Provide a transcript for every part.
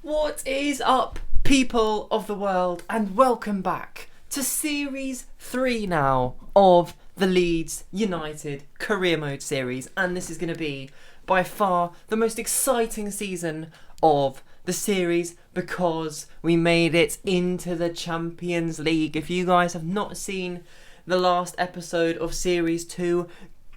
What is up, people of the world, and welcome back to Series 3 now of the Leeds United Career Mode series, and this is going to be by far the most exciting season of the series because we made it into the Champions League. If you guys have not seen the last episode of Series 2,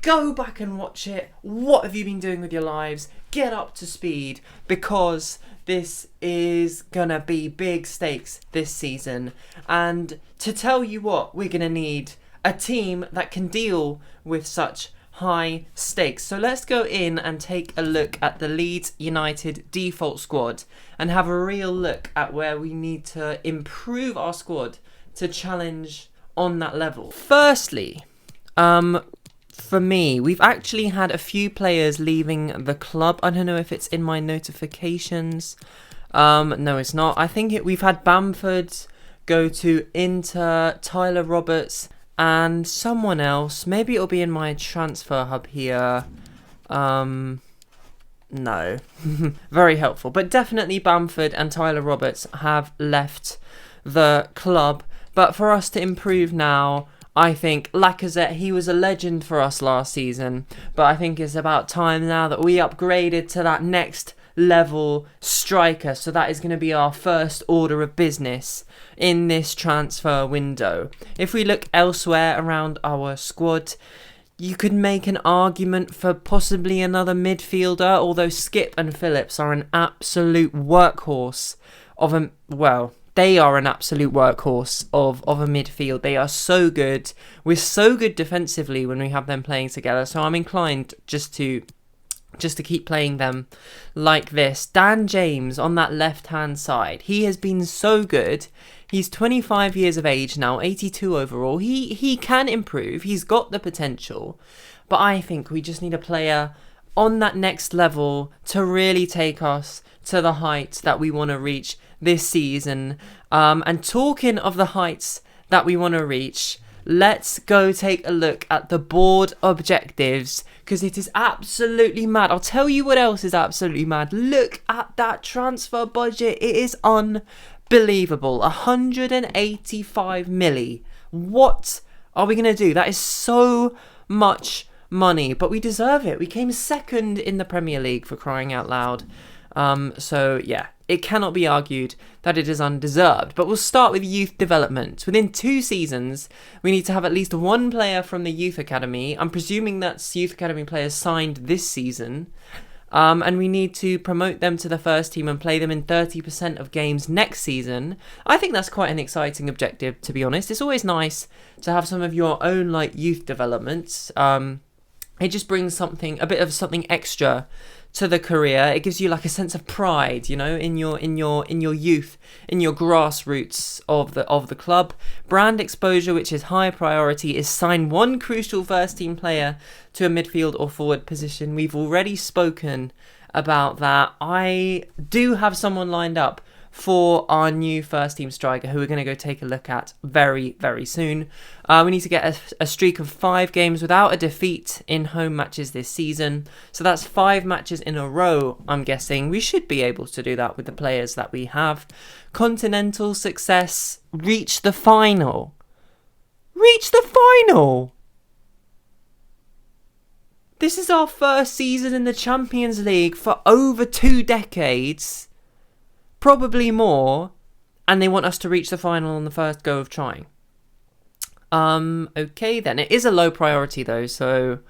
go back and watch it. What have you been doing with your lives? Get up to speed because this is gonna be big stakes this season. And to tell you what, we're gonna need a team that can deal with such high stakes. So let's go in and take a look at the Leeds United default squad and have a real look at where we need to improve our squad to challenge on that level. Firstly, for me, we've actually had a few players leaving the club. I don't know if it's in my notifications. No, it's not. I think we've had Bamford go to Inter, Tyler Roberts, and someone else. Maybe it'll be in my transfer hub here. No. Very helpful. But definitely Bamford and Tyler Roberts have left the club. But for us to improve now, I think Lacazette, he was a legend for us last season, but I think it's about time now that we upgraded to that next level striker. So that is going to be our first order of business in this transfer window. If we look elsewhere around our squad, you could make an argument for possibly another midfielder, although Skip and Phillips are an absolute workhorse of a, well, they are an absolute workhorse of a midfield. They are so good. We're so good defensively when we have them playing together. So I'm inclined just to keep playing them like this. Dan James on that left-hand side. He has been so good. He's 25 years of age now, 82 overall. He can improve. He's got the potential. But I think we just need a player on that next level to really take us to the heights that we want to reach this season. And talking of the heights that we want to reach, let's go take a look at the board objectives because it is absolutely mad. I'll tell you what else is absolutely mad. Look at that transfer budget. It is unbelievable. 185 milli. What are we going to do? That is so much money, but we deserve it. We came second in the Premier League, for crying out loud. So yeah, it cannot be argued that it is undeserved. But we'll start with youth development. Within 2 seasons, we need to have at least one player from the youth academy. I'm presuming that's youth academy players signed this season. And we need to promote them to the first team and play them in 30% of games next season. I think that's quite an exciting objective, to be honest. It's always nice to have some of your own youth developments. It just brings a bit of something extra to the career. It gives you a sense of pride, in your youth, in your grassroots of the club. Brand exposure, which is high priority, is sign one crucial first team player to a midfield or forward position. We've already spoken about that. I do have someone lined up for our new first team striker who we're going to go take a look at very, very soon. We need to get a streak of 5 games without a defeat in home matches this season. So that's 5 matches in a row, I'm guessing. We should be able to do that with the players that we have. Continental success. Reach the final. Reach the final! This is our first season in the Champions League for over 2 decades. Probably more, and they want us to reach the final on the first go of trying. Okay then. It is a low priority though, so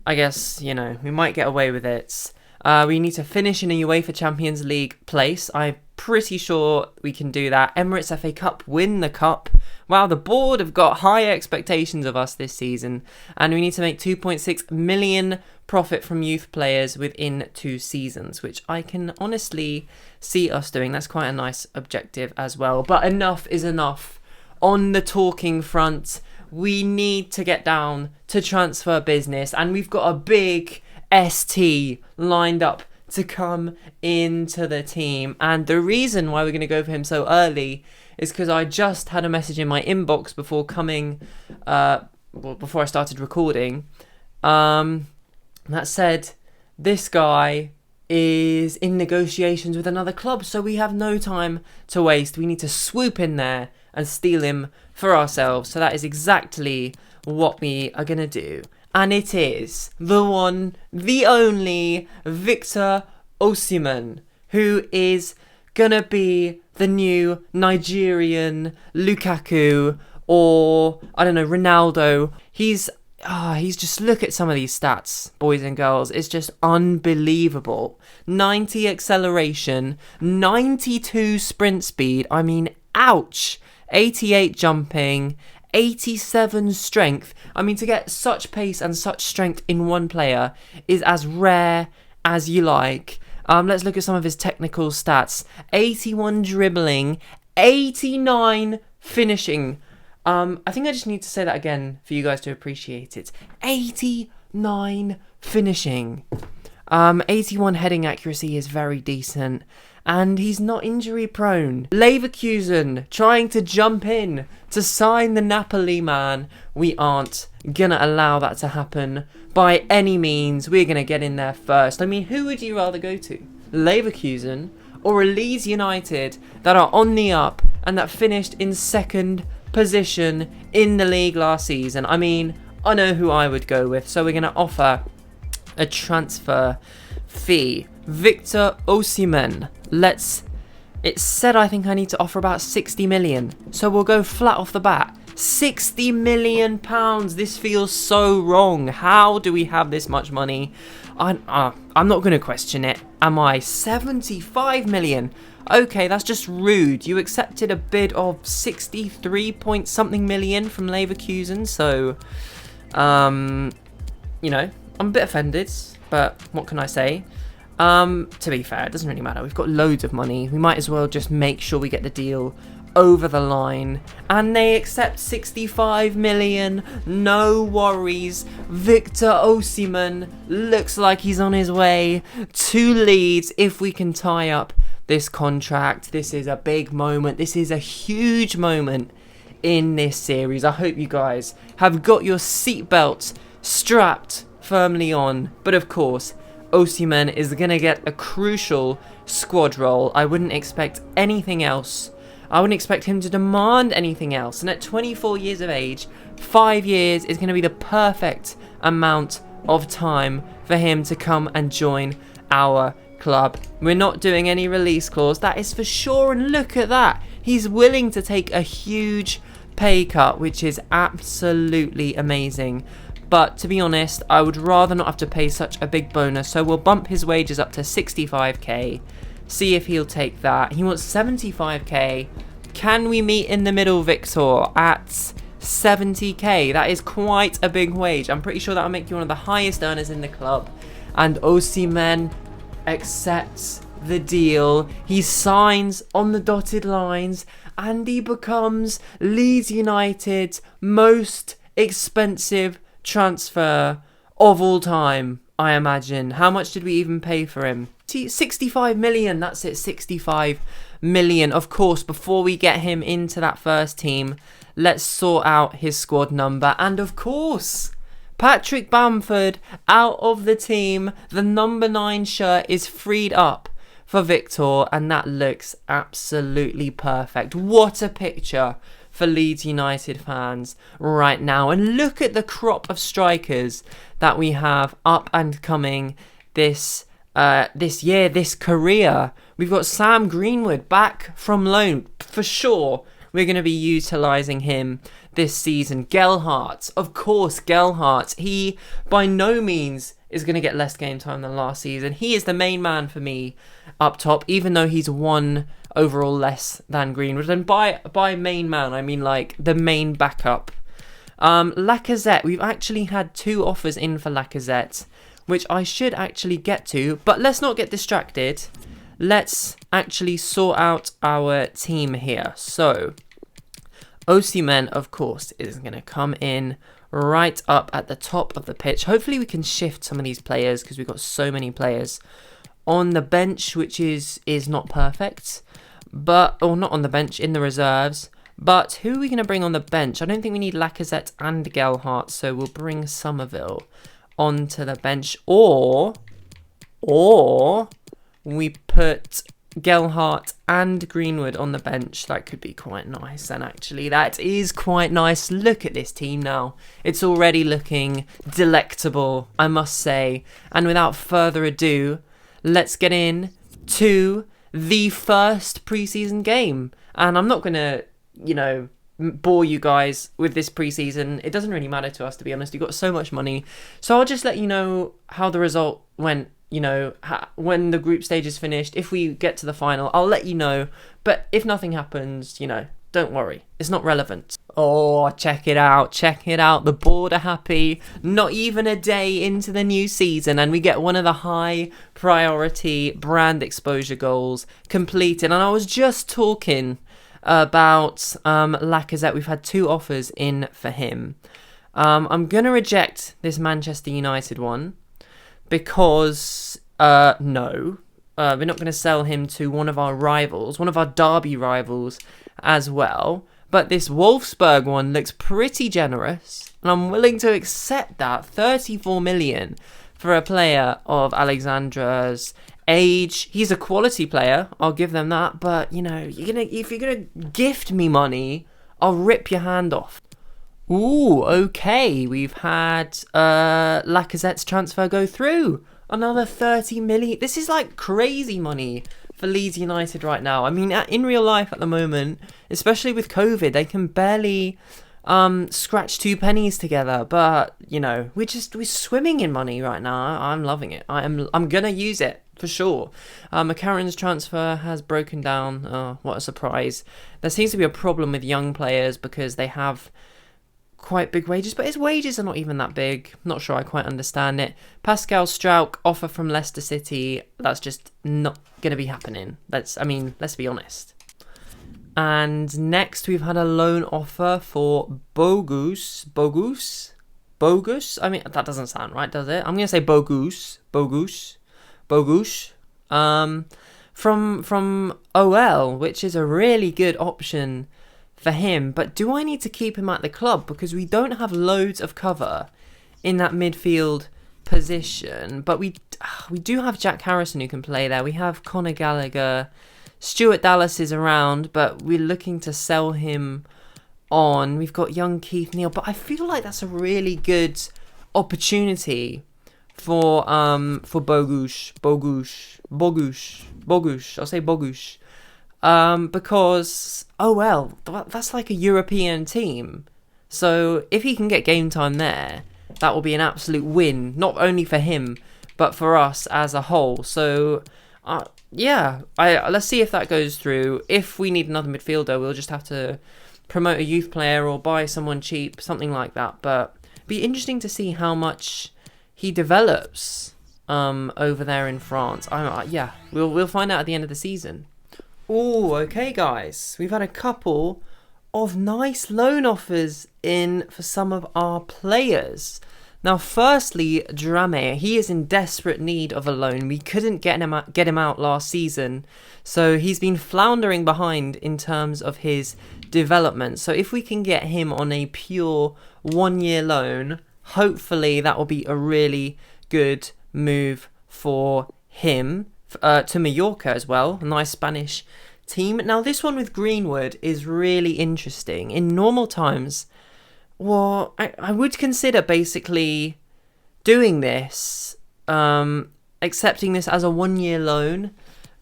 I guess, we might get away with it. We need to finish in a UEFA Champions League place. I'm pretty sure we can do that. Emirates FA Cup, win the cup. Wow, the board have got high expectations of us this season, and we need to make 2.6 million profit from youth players within 2 seasons, which I can honestly see us doing. That's quite a nice objective as well. But enough is enough on the talking front. We need to get down to transfer business, and we've got a big ST lined up to come into the team. And the reason why we're going to go for him so early is because I just had a message in my inbox before before I started recording, that said, this guy is in negotiations with another club, so we have no time to waste. We need to swoop in there and steal him for ourselves. So that is exactly what we are going to do. And it is the one, the only Victor Osimhen, who is going to be the new Nigerian Lukaku, or, I don't know, Ronaldo. He's just, look at some of these stats, boys and girls. It's just unbelievable. 90 acceleration, 92 sprint speed. I mean, ouch. 88 jumping, 87 strength. I mean, to get such pace and such strength in one player is as rare as you like. Let's look at some of his technical stats. 81 dribbling, 89 finishing. I think I just need to say that again for you guys to appreciate it. 89 finishing. 81 heading accuracy is very decent. And he's not injury prone. Leverkusen trying to jump in to sign the Napoli man. We aren't gonna allow that to happen by any means. We're gonna get in there first. I mean, who would you rather go to? Leverkusen or a Leeds United that are on the up and that finished in second position in the league last season? I mean, I know who I would go with, so we're going to offer a transfer fee. Victor Osimhen. It said I think I need to offer about 60 million, so we'll go flat off the bat. 60 million pounds. This feels so wrong. How do we have this much money? I'm not going to question it. Am I? 75 million. Okay, that's just rude. You accepted a bid of 63 point something million from Leverkusen, so, you know, I'm a bit offended, but what can I say? To be fair, it doesn't really matter. We've got loads of money. We might as well just make sure we get the deal over the line. And they accept 65 million. No worries. Victor Osimhen looks like he's on his way to Leeds if we can tie up this contract. This is a big moment. This is a huge moment in this series. I hope you guys have got your seatbelts strapped firmly on. But of course, Osimhen is going to get a crucial squad role. I wouldn't expect anything else. I wouldn't expect him to demand anything else. And at 24 years of age, 5 years is going to be the perfect amount of time for him to come and join our club. We're not doing any release clause, that is for sure. And look at that. He's willing to take a huge pay cut, which is absolutely amazing. But to be honest, I would rather not have to pay such a big bonus. So we'll bump his wages up to 65k. See if he'll take that. He wants 75k. Can we meet in the middle, Victor, at 70k? That is quite a big wage. I'm pretty sure that'll make you one of the highest earners in the club. And Osimhen accepts the deal. He signs on the dotted lines and he becomes Leeds United's most expensive transfer of all time, I imagine. How much did we even pay for him? 65 million. That's it, 65 million. Of course, before we get him into that first team, let's sort out his squad number. And of course, Patrick Bamford out of the team. The number 9 shirt is freed up for Victor, and that looks absolutely perfect. What a picture for Leeds United fans right now. And look at the crop of strikers that we have up and coming this year, this career. We've got Sam Greenwood back from loan. For sure, we're going to be utilising him this season. Gelhardt, of course, Gelhardt. He, by no means, is going to get less game time than last season. He is the main man for me up top, even though he's one overall less than Greenwood. And by main man, I mean like the main backup. Lacazette, we've actually had 2 offers in for Lacazette, which I should actually get to, but let's not get distracted. Let's actually sort out our team here. So, Osimhen, of course, is going to come in right up at the top of the pitch. Hopefully we can shift some of these players because we've got so many players on the bench, which is not perfect. Or not on the bench, in the reserves. But who are we going to bring on the bench? I don't think we need Lacazette and Gelhardt, so we'll bring Somerville onto the bench. Or we put Gelhardt and Greenwood on the bench. That could be quite nice. And actually, that is quite nice. Look at this team now. It's already looking delectable, I must say. And without further ado, let's get in to the first preseason game. And I'm not going to, bore you guys with this preseason. It doesn't really matter to us, to be honest. You've got so much money. So I'll just let you know how the result went, when the group stage is finished. If we get to the final, I'll let you know. But if nothing happens, don't worry. It's not relevant. Oh, check it out. Check it out. The board are happy. Not even a day into the new season, and we get one of the high priority brand exposure goals completed. And I was just talking about Lacazette. We've had 2 offers in for him. I'm going to reject this Manchester United one because, no, we're not going to sell him to one of our rivals, one of our derby rivals as well. But this Wolfsburg one looks pretty generous, and I'm willing to accept that. 34 million for a player of Alexandra's age. He's a quality player, I'll give them that, but if you're gonna gift me money, I'll rip your hand off. Ooh, okay, we've had Lacazette's transfer go through. Another 30 million. This is like crazy money for Leeds United right now. I mean, in real life at the moment, especially with COVID, they can barely scratch 2 pennies together, but we're swimming in money right now. I'm loving it. I'm gonna use it for sure. McCarron's transfer has broken down. Oh, what a surprise. There seems to be a problem with young players because they have quite big wages, but his wages are not even that big. Not sure I quite understand it. Pascal Struijk offer from Leicester City. That's just not gonna be happening. Let's be honest. And next we've had a loan offer for Bogus. I mean, that doesn't sound right, does it? I'm gonna say Bogus. From OL, which is a really good option for him. But do I need to keep him at the club? Because we don't have loads of cover in that midfield position. But we do have Jack Harrison who can play there. We have Conor Gallagher. Stuart Dallas is around, but we're looking to sell him on. We've got young Keith Neal, but I feel like that's a really good opportunity for Bogusz. I'll say Bogusz. Because that's like a European team. So if he can get game time there, that will be an absolute win, not only for him but for us as a whole. So let's see if that goes through. If we need another midfielder, we'll just have to promote a youth player or buy someone cheap, something like that. But it'd be interesting to see how much he develops over there in France. We'll find out at the end of the season. Oh, okay, guys. We've had a couple of nice loan offers in for some of our players. Now, firstly, Drame. He is in desperate need of a loan. We couldn't get him out last season, so he's been floundering behind in terms of his development. So if we can get him on a pure 1-year loan, hopefully that will be a really good move for him. To Mallorca as well, a nice Spanish team. Now, this one with Greenwood is really interesting. In normal times, I would consider basically doing this, accepting this as a 1-year loan,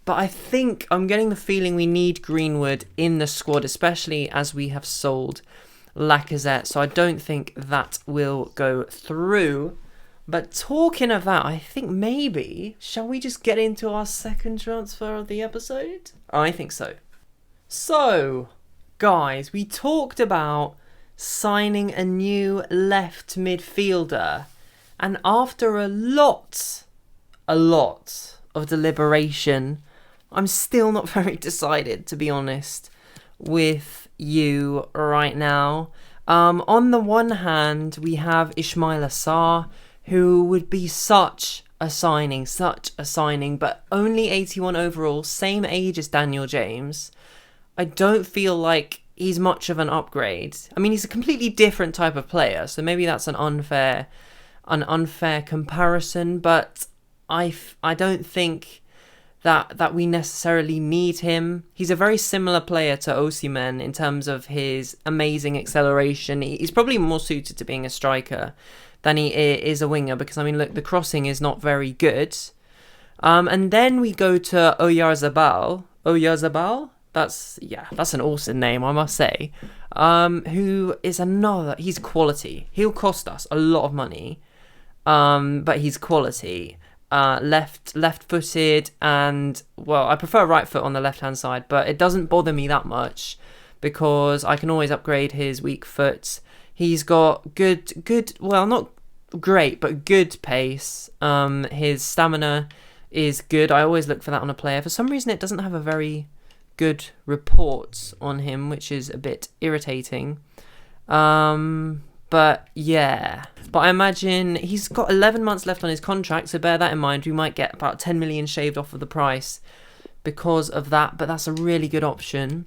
but I think I'm getting the feeling we need Greenwood in the squad, especially as we have sold Lacazette, so I don't think that will go through. But talking of that, I think maybe, shall we just get into our second transfer of the episode? I think so. So, guys, we talked about signing a new left midfielder. And after a lot of deliberation, I'm still not very decided, to be honest, with you right now. On the one hand, we have Ismail Assar, who would be such a signing, but only 81 overall, same age as Daniel James. I don't feel like he's much of an upgrade. I mean, he's a completely different type of player, so maybe that's an unfair comparison, but I don't think that we necessarily need him. He's a very similar player to Osimhen in terms of his amazing acceleration. He's probably more suited to being a striker than he is a winger, because, I mean, look, the crossing is not very good. And then we go to Oyarzabal. Oyarzabal? That's an awesome name, I must say. Who is he's quality. He'll cost us a lot of money, but he's quality. Left-footed, and, well, I prefer right foot on the left-hand side, but it doesn't bother me that much because I can always upgrade his weak foot. He's got good, well, not great, but good pace. His stamina is good. I always look for that on a player. For some reason, it doesn't have a very good report on him, which is a bit irritating. But yeah, but I imagine he's got 11 months left on his contract, so bear that in mind. We might get about 10 million shaved off of the price because of that, but that's a really good option.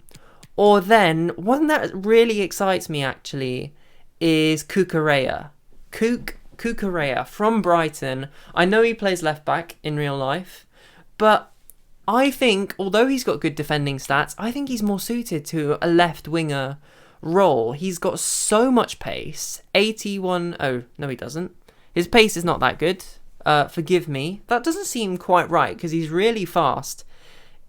Or then, one that really excites me actually is Cucurella. Cucurella from Brighton. I know he plays left back in real life, but I think, although he's got good defending stats, I think he's more suited to a left winger role. He's got so much pace. 81. Oh, no, he doesn't. His pace is not that good. Forgive me. That doesn't seem quite right because he's really fast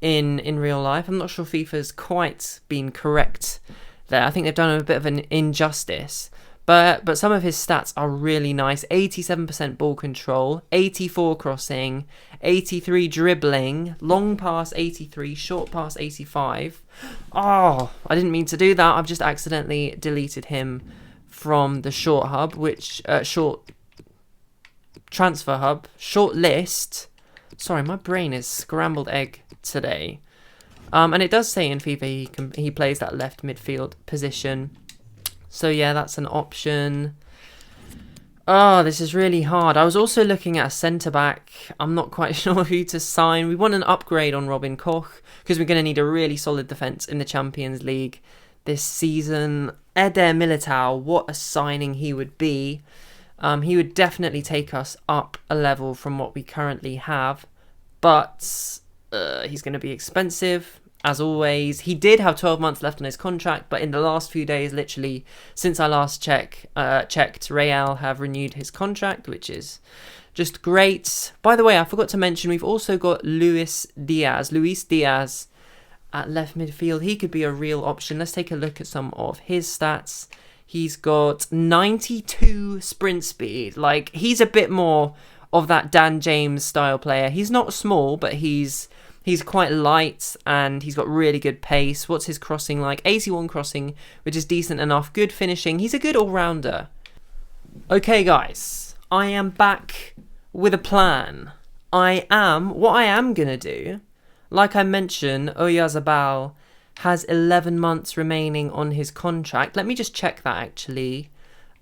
in real life. I'm not sure FIFA's quite been correct there. I think they've done a bit of an injustice. But some of his stats are really nice. 87% ball control, 84 crossing, 83 dribbling, long pass 83, short pass 85. Oh, I didn't mean to do that. I've just accidentally deleted him from the short transfer hub, short list. Sorry, my brain is scrambled egg today. And it does say in FIFA he plays that left midfield position. So yeah, that's an option. Oh, this is really hard. I was also looking at a centre-back. I'm not quite sure who to sign. We want an upgrade on Robin Koch because we're going to need a really solid defence in the Champions League this season. Eder Militao, what a signing he would be. He would definitely take us up a level from what we currently have. But he's going to be expensive. As always, he did have 12 months left on his contract, but in the last few days, literally since I last checked, Real have renewed his contract, which is just great. By the way, I forgot to mention, we've also got Luis Diaz at left midfield. He could be a real option. Let's take a look at some of his stats. He's got 92 sprint speed. Like, he's a bit more of that Dan James style player. He's not small, but he's quite light and he's got really good pace. What's his crossing like? 81 crossing, which is decent enough. Good finishing. He's a good all-rounder. Okay, guys. I am back with a plan. What I am going to do, like I mentioned, Oyarzabal has 11 months remaining on his contract. Let me just check that, actually,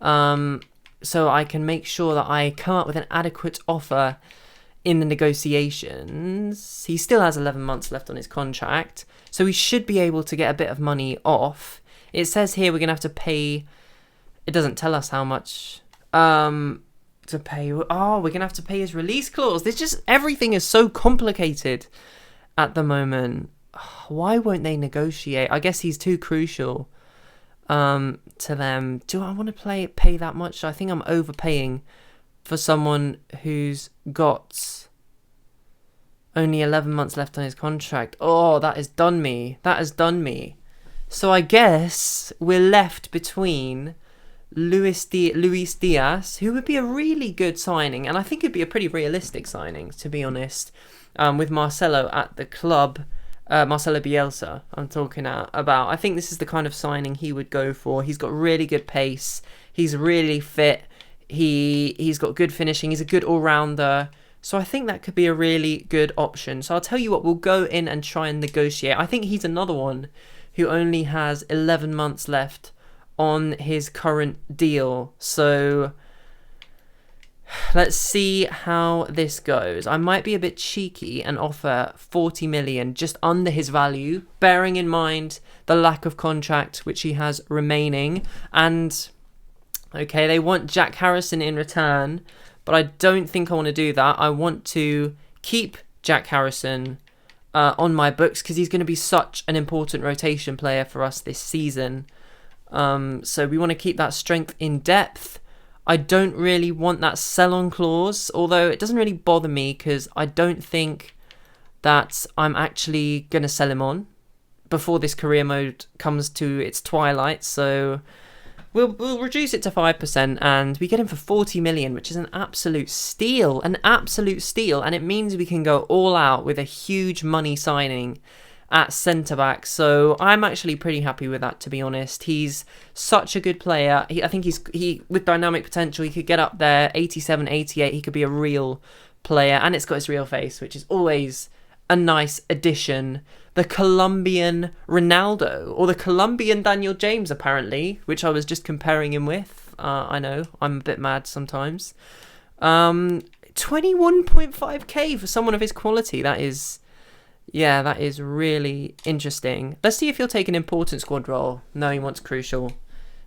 so I can make sure that I come up with an adequate offer in the negotiations. He still has 11 months left on his contract, so we should be able to get a bit of money off. It says here we're going to have to pay, it doesn't tell us how much to pay. Oh, we're going to have to pay his release clause. Everything is so complicated at the moment. Why won't they negotiate? I guess he's too crucial to them. Do I want to pay that much? I think I'm overpaying for someone who's got only 11 months left on his contract. Oh, that has done me. So I guess we're left between Luis Diaz, who would be a really good signing, and I think it'd be a pretty realistic signing, to be honest, with Marcelo at the club. Marcelo Bielsa, I'm talking about. I think this is the kind of signing he would go for. He's got really good pace. He's really fit. He's got good finishing. He's a good all-rounder. So I think that could be a really good option. So I'll tell you what, we'll go in and try and negotiate. I think he's another one who only has 11 months left on his current deal. So let's see how this goes. I might be a bit cheeky and offer 40 million, just under his value, bearing in mind the lack of contract which he has remaining. And okay, they want Jack Harrison in return, but I don't think I want to do that. I want to keep Jack Harrison on my books because he's going to be such an important rotation player for us this season. So we want to keep that strength in depth. I don't really want that sell-on clause, although it doesn't really bother me because I don't think that I'm actually going to sell him on before this career mode comes to its twilight. So we'll reduce it to 5% and we get him for 40 million, which is an absolute steal. And it means we can go all out with a huge money signing at centre-back. So I'm actually pretty happy with that, to be honest. He's such a good player. I think he with dynamic potential, he could get up there, 87, 88. He could be a real player. And it's got his real face, which is always a nice addition. The Colombian Ronaldo, or the Colombian Daniel James, apparently, which I was just comparing him with. I know, I'm a bit mad sometimes. 21.5k for someone of his quality. That is really interesting. Let's see if he'll take an important squad role. No, he wants crucial.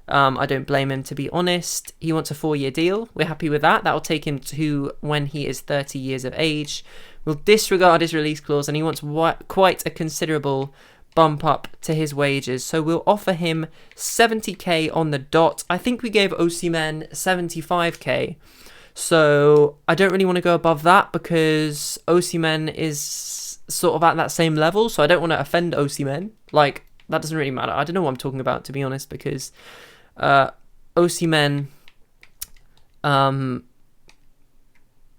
I don't blame him, to be honest. He wants a 4-year deal. We're happy with that. That'll take him to when he is 30 years of age. We'll disregard his release clause, and he wants quite a considerable bump up to his wages. So we'll offer him 70k on the dot. I think we gave Osimhen 75k. So I don't really want to go above that because Osimhen is sort of at that same level. So I don't want to offend Osimhen. Like, that doesn't really matter. I don't know what I'm talking about, to be honest, because Osimhen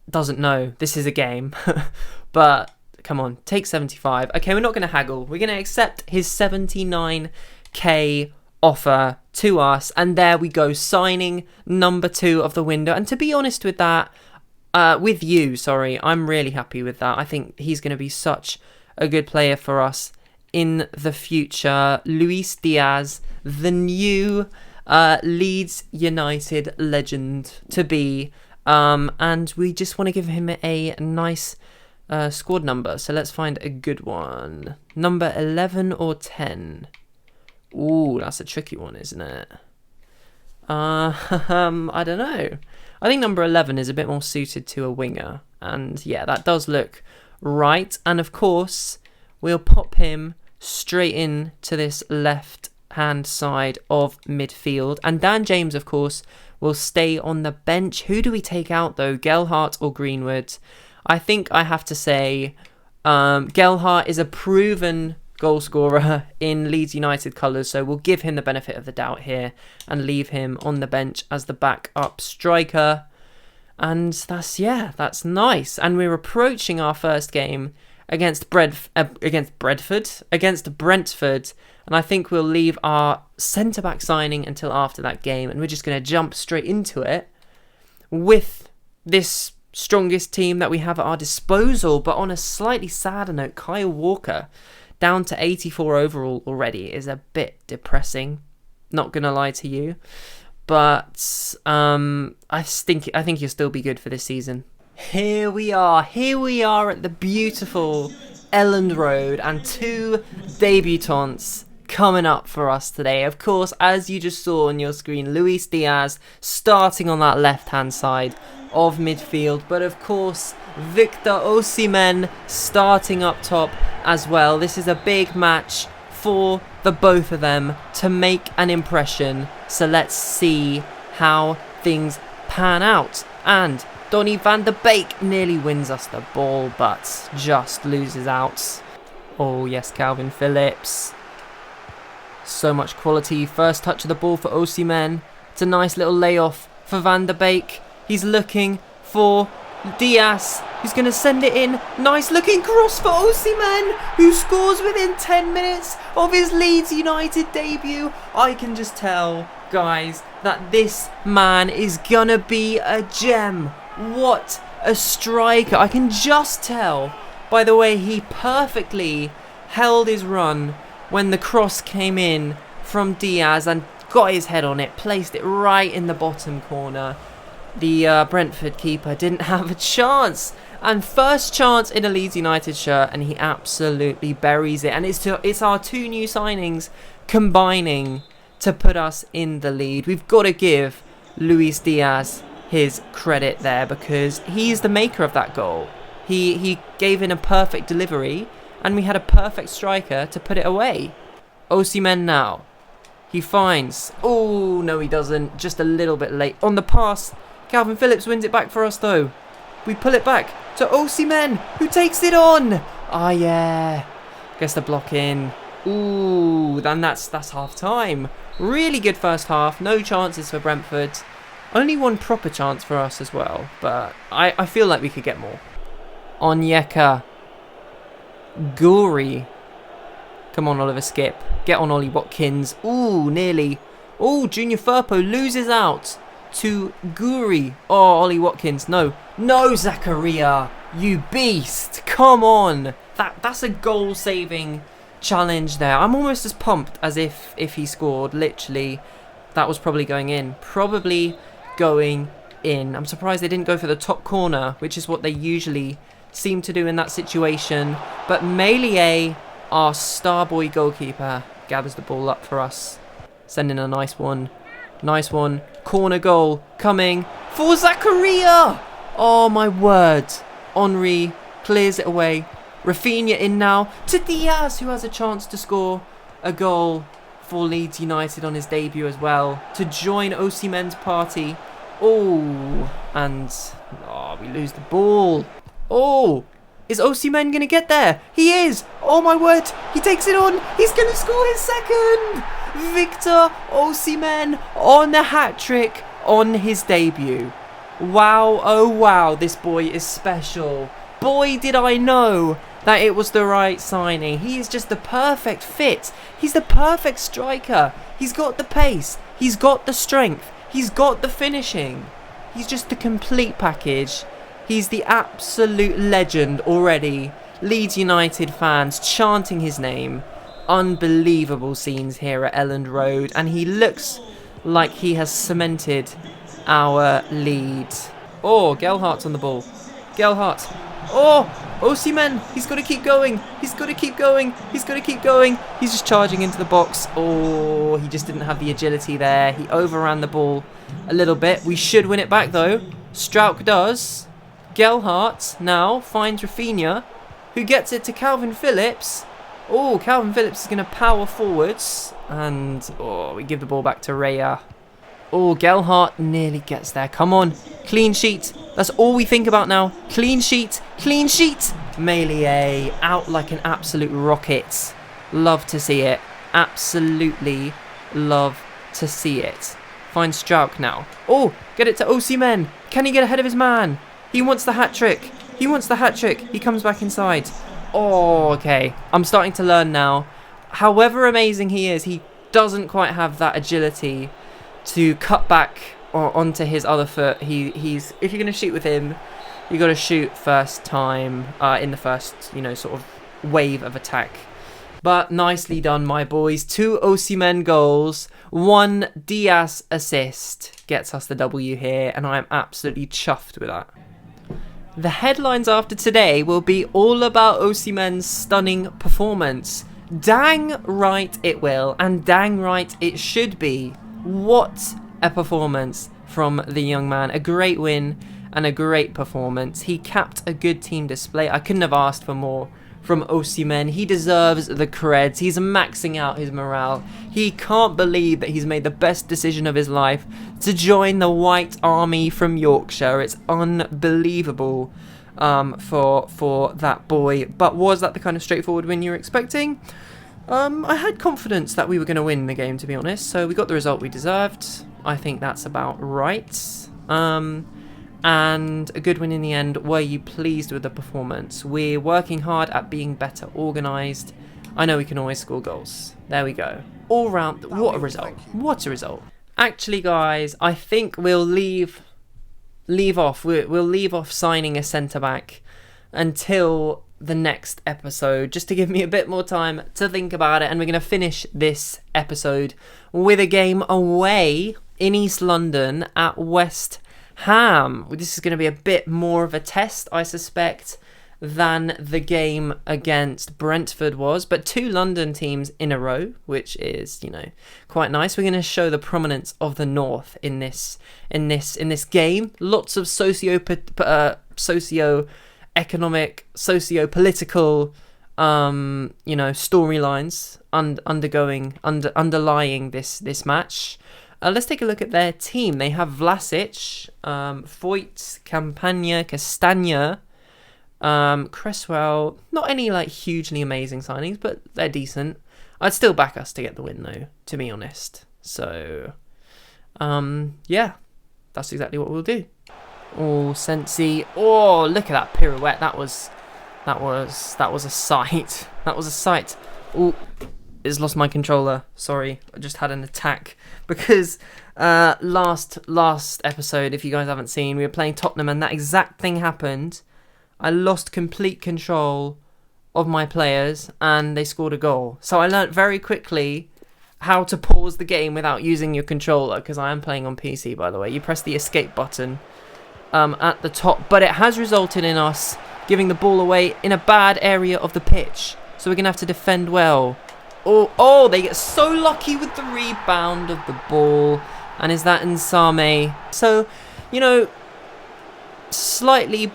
doesn't know this is a game. But come on, take 75. Okay, we're not going to haggle. We're going to accept his 79k offer to us, and there we go, signing number 2 of the window. And to be honest with that, I'm really happy with that. I think he's going to be such a good player for us in the future. Luis Diaz, the new Leeds United legend to be. And we just want to give him a nice squad number. So let's find a good one. Number 11 or 10? Ooh, that's a tricky one, isn't it? I don't know. I think number 11 is a bit more suited to a winger. And yeah, that does look right. And of course, we'll pop him straight in to this left-hand side of midfield. And Dan James, of course, will stay on the bench. Who do we take out, though? Gelhardt or Greenwood? I think I have to say Gelhardt is a proven goal scorer in Leeds United colours, so we'll give him the benefit of the doubt here and leave him on the bench as the backup striker. And that's nice. And we're approaching our first game against Brentford. And I think we'll leave our centre-back signing until after that game, and we're just going to jump straight into it with this strongest team that we have at our disposal. But on a slightly sadder note, Kyle Walker, down to 84 overall already, is a bit depressing. Not going to lie to you. But I think he'll still be good for this season. Here we are at the beautiful Elland Road, and 2 debutants coming up for us today. Of course, as you just saw on your screen, Luis Diaz starting on that left-hand side of midfield, but of course, Victor Osimhen starting up top as well. This is a big match for the both of them to make an impression, so let's see how things pan out. And Donny van de Beek nearly wins us the ball, but just loses out. Oh yes, Calvin Phillips. So much quality. First touch of the ball for Osimhen. It's a nice little layoff for Van de Beek. He's looking for Diaz, who's going to send it in. Nice looking cross for Osimhen, who scores within 10 minutes of his Leeds United debut. I can just tell, guys, that this man is going to be a gem. What a striker. I can just tell by the way he perfectly held his run when the cross came in from Diaz and got his head on it, placed it right in the bottom corner. The Brentford keeper didn't have a chance. And first chance in a Leeds United shirt, and he absolutely buries it. And it's our 2 new signings combining to put us in the lead. We've got to give Luis Diaz his credit there because he's the maker of that goal. He gave in a perfect delivery, and we had a perfect striker to put it away. Osimhen now. He finds... Oh, no he doesn't. Just a little bit late. On the pass, Calvin Phillips wins it back for us though. We pull it back to Osimhen, who takes it on. Ah, yeah. Gets the block in. Ooh, then that's half time. Really good first half. No chances for Brentford. Only one proper chance for us as well. But I feel like we could get more. Onyeka. Guri. Come on, Oliver Skip. Get on, Ollie Watkins. Ooh, nearly. Ooh, Junior Firpo loses out to Guri. Oh, Ollie Watkins. No. No, Zakaria. You beast. Come on. That's a goal-saving challenge there. I'm almost as pumped as if he scored. Literally, that was probably going in. Probably going in. I'm surprised they didn't go for the top corner, which is what they usually seem to do in that situation. But Meilier, our star boy goalkeeper, gathers the ball up for us. Sending a nice one. Nice one. Corner goal coming for Zakaria. Oh, my word. Henry clears it away. Rafinha in now to Diaz, who has a chance to score a goal for Leeds United on his debut as well, to join Osimhen's party. Oh, and we lose the ball. Oh, is Osimhen going to get there? He is. Oh my word, he takes it on. He's going to score his second. Victor Osimhen on the hat-trick on his debut. Wow, oh wow, this boy is special. Boy, did I know that it was the right signing. He is just the perfect fit. He's the perfect striker. He's got the pace. He's got the strength. He's got the finishing. He's just the complete package. He's the absolute legend already. Leeds United fans chanting his name. Unbelievable scenes here at Elland Road. And he looks like he has cemented our lead. Oh, Gelhardt's on the ball. Gelhardt. Oh, Osimhen. He's got to keep going. He's got to keep going. He's got to keep going. He's just charging into the box. Oh, he just didn't have the agility there. He overran the ball a little bit. We should win it back, though. Struijk does. Gelhardt now finds Rafinha, who gets it to Calvin Phillips. Oh, Calvin Phillips is going to power forwards. And, we give the ball back to Raya. Oh, Gelhardt nearly gets there. Come on. Clean sheet. That's all we think about now. Clean sheet. Clean sheet. Meilier out like an absolute rocket. Love to see it. Absolutely love to see it. Find Struijk now. Oh, get it to Osimhen. Can he get ahead of his man? He wants the hat-trick. He wants the hat-trick. He comes back inside. Oh, okay. I'm starting to learn now. However amazing he is, he doesn't quite have that agility to cut back onto his other foot. He's if you're going to shoot with him, you got to shoot first time in the first, sort of wave of attack. But nicely done, my boys. 2 Osimhen goals, 1 Diaz assist gets us the W here, and I am absolutely chuffed with that. The headlines after today will be all about Osimhen's stunning performance. Dang right it will, and dang right it should be. What a performance from the young man. A great win and a great performance. He capped a good team display. I couldn't have asked for more from Osimhen. He deserves the creds. He's maxing out his morale. He can't believe that he's made the best decision of his life to join the White Army from Yorkshire. It's unbelievable for that boy. But was that the kind of straightforward win you were expecting? I had confidence that we were going to win the game, to be honest. So we got the result we deserved. I think that's about right. And a good win in the end. Were you pleased with the performance? We're working hard at being better organised. I know we can always score goals. There we go. All round. What a result. What a result. Actually, guys, I think we'll leave off. We'll leave off signing a centre-back until the next episode, just to give me a bit more time to think about it. And we're going to finish this episode with a game away in East London at West Ham. This is going to be a bit more of a test, I suspect, than the game against Brentford was, but 2 London teams in a row, which is, quite nice. We're going to show the prominence of the North in this game. Lots of socio-economic, socio-political storylines underlying this match. Let's take a look at their team. They have Vlasic, Foyt, Campagna, Castagna, Cresswell. Not any like hugely amazing signings, but they're decent. I'd still back us to get the win though, to be honest. So, yeah, that's exactly what we'll do. Oh, Sensi. Oh, look at that pirouette. That was a sight. That was a sight. Oh, it's lost my controller. Sorry, I just had an attack because last episode, if you guys haven't seen, we were playing Tottenham and that exact thing happened. I lost complete control of my players and they scored a goal. So I learnt very quickly how to pause the game without using your controller, because I am playing on PC, by the way. You press the escape button at the top, but it has resulted in us giving the ball away in a bad area of the pitch. So we're going to have to defend well. Oh, they get so lucky with the rebound of the ball. And is that Nsame? So, slightly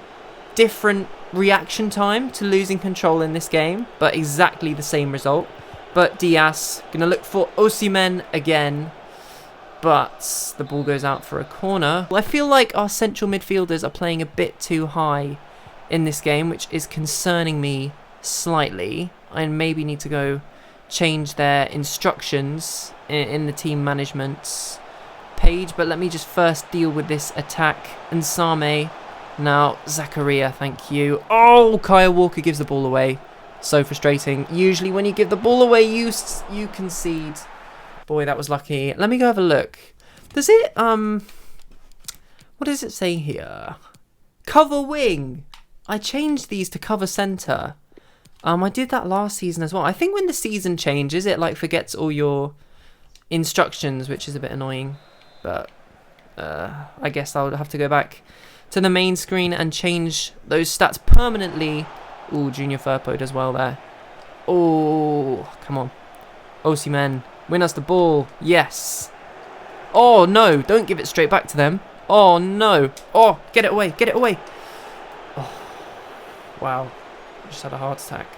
different reaction time to losing control in this game, but exactly the same result. But Diaz going to look for Osimhen again, but the ball goes out for a corner. I feel like our central midfielders are playing a bit too high in this game, which is concerning me slightly. I maybe need to go change their instructions in the team management page, but let me just first deal with this attack. Nsame, now Zakaria, thank you. Oh, Kyle Walker gives the ball away. So frustrating. Usually when you give the ball away, you concede. Boy, that was lucky. Let me go have a look. Does it, what does it say here? Cover wing. I changed these to cover centre. I did that last season as well. I think when the season changes, it like forgets all your instructions, which is a bit annoying. But I guess I'll have to go back to the main screen and change those stats permanently. Ooh, Junior Firpo does well there. Oh, come on. Osimhen, win us the ball. Yes. Oh, no. Don't give it straight back to them. Oh, no. Oh, get it away. Get it away. Oh, wow. I just had a heart attack.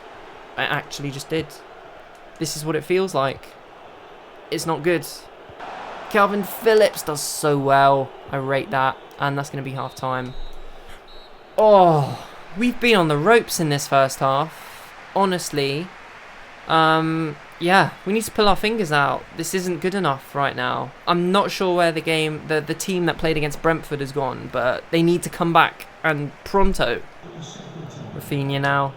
I actually just did. This is what it feels like. It's not good. Calvin Phillips does so well. I rate that. And that's going to be half time. Oh, we've been on the ropes in this first half. Honestly. Yeah, we need to pull our fingers out. This isn't good enough right now. I'm not sure where the team that played against Brentford has gone, but they need to come back and pronto. Rafinha now.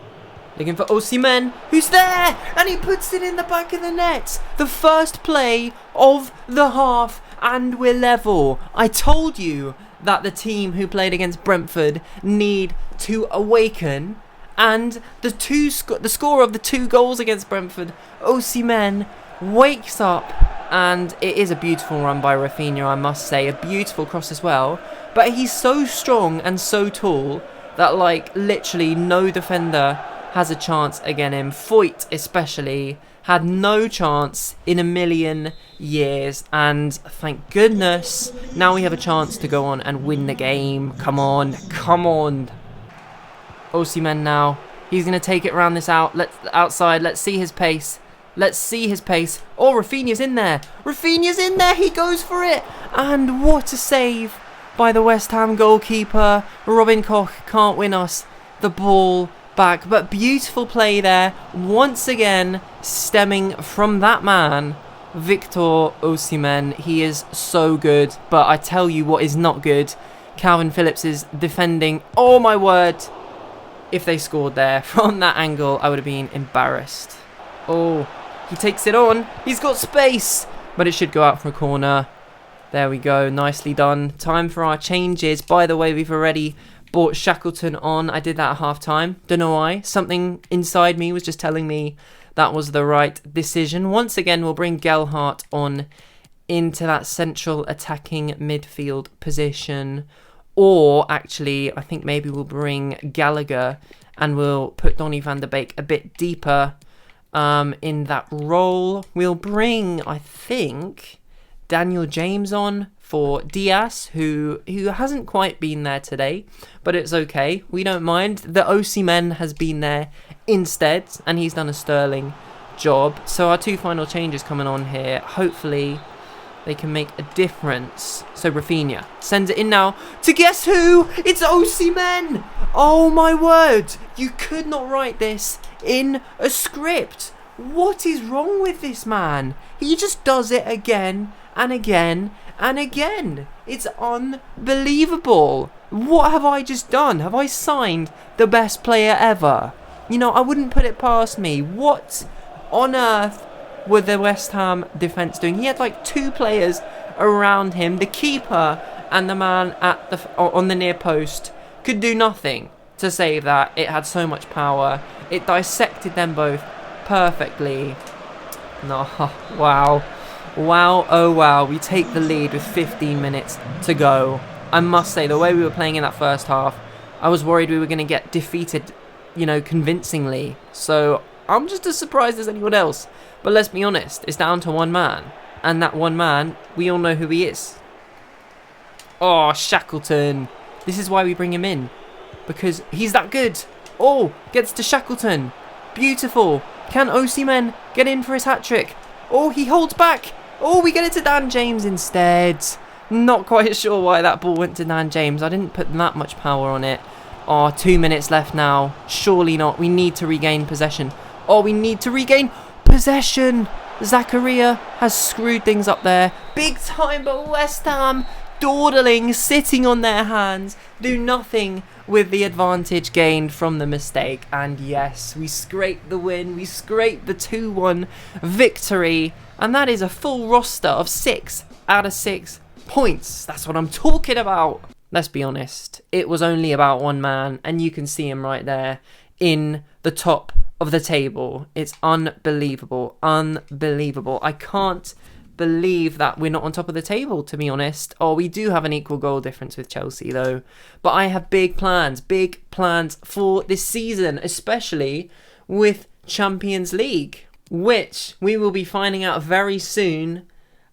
Looking for Osimhen, who's there, and he puts it in the back of the net. The first play of the half, and we're level. I told you that the team who played against Brentford need to awaken, and the scorer of the 2 goals against Brentford, Osimhen, wakes up, and it is a beautiful run by Rafinha, I must say, a beautiful cross as well. But he's so strong and so tall that like literally no defender has a chance against him. Foyt especially had no chance in a million years, and thank goodness now we have a chance to go on and win the game. Come on. Osimhen now. He's going to take it around this outside. Let's see his pace. Oh, Rafinha's in there. He goes for it. And what a save by the West Ham goalkeeper. Robin Koch can't win us the ball back. But beautiful play there. Once again, stemming from that man, Victor Osimhen. He is so good. But I tell you what is not good. Calvin Phillips is defending. Oh, my word. If they scored there from that angle, I would have been embarrassed. Oh, he takes it on. He's got space. But it should go out for a corner. There we go. Nicely done. Time for our changes. By the way, we've already brought Shackleton on. I did that at half time. Don't know why. Something inside me was just telling me that was the right decision. Once again, we'll bring Gelhardt on into that central attacking midfield position. Or, actually, I think maybe we'll bring Gallagher and we'll put Donny van der Beek a bit deeper in that role. We'll bring, I think, Daniel James on for Diaz, who hasn't quite been there today, but it's okay. We don't mind. The Osimhen has been there instead, and he's done a sterling job. So our 2 final changes coming on here. Hopefully they can make a difference. So Rafinha sends it in now to guess who? It's Osimhen! Oh my word! You could not write this in a script. What is wrong with this man? He just does it again and again and again. It's unbelievable. What have I just done? Have I signed the best player ever? You know, I wouldn't put it past me. What on earth were the West Ham defence doing? He had like 2 players around him. The keeper and the man at on the near post could do nothing to save that. It had so much power. It dissected them both perfectly. No, wow. Wow, oh wow. We take the lead with 15 minutes to go. I must say, the way we were playing in that first half, I was worried we were going to get defeated, you know, convincingly. So I'm just as surprised as anyone else. But let's be honest, it's down to one man. And that one man, we all know who he is. Oh, Shackleton. This is why we bring him in. Because he's that good. Oh, gets to Shackleton. Beautiful. Can Osimhen get in for his hat-trick? Oh, he holds back. Oh, we get it to Dan James instead. Not quite sure why that ball went to Dan James. I didn't put that much power on it. Oh, 2 minutes left now. Surely not. We need to regain possession. Oh, we need to regain possession. Zakaria has screwed things up there. Big time, but West Ham dawdling, sitting on their hands, do nothing with the advantage gained from the mistake. And yes, we scrape the win. We scrape the 2-1 victory. And that is a full roster of 6 out of 6 points. That's what I'm talking about. Let's be honest. It was only about one man, and you can see him right there in the top of the table. It's unbelievable. Unbelievable. I can't believe that we're not on top of the table, to be honest. Oh, we do have an equal goal difference with Chelsea, though. But I have big plans for this season, especially with Champions League, which we will be finding out very soon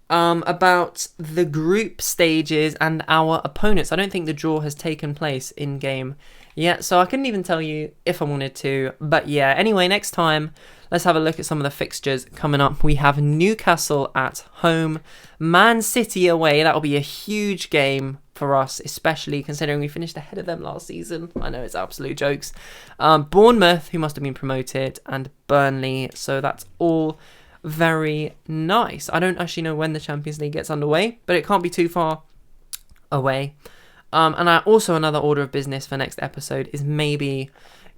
about the group stages and our opponents. I don't think the draw has taken place in game yet, so I couldn't even tell you if I wanted to. But yeah, anyway, next time, let's have a look at some of the fixtures coming up. We have Newcastle at home, Man City away. That'll be a huge game for us, especially considering we finished ahead of them last season. I know it's absolute jokes. Bournemouth, who must have been promoted, and Burnley. So that's all very nice. I don't actually know when the Champions League gets underway, but it can't be too far away. And also another order of business for next episode is maybe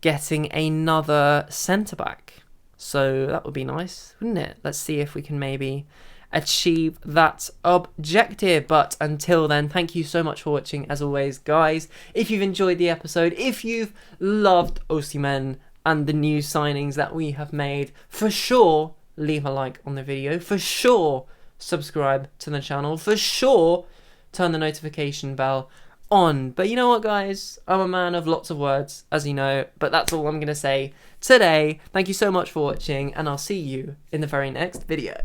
getting another centre-back. So that would be nice, wouldn't it? Let's see if we can maybe achieve that objective. But until then, thank you so much for watching, as always, guys. If you've enjoyed the episode, if you've loved Osimhen and the new signings that we have made, for sure, leave a like on the video. For sure, subscribe to the channel. For sure, turn the notification bell on. But you know what, guys? I'm a man of lots of words, as you know. But that's all I'm going to say today. Thank you so much for watching, and I'll see you in the very next video.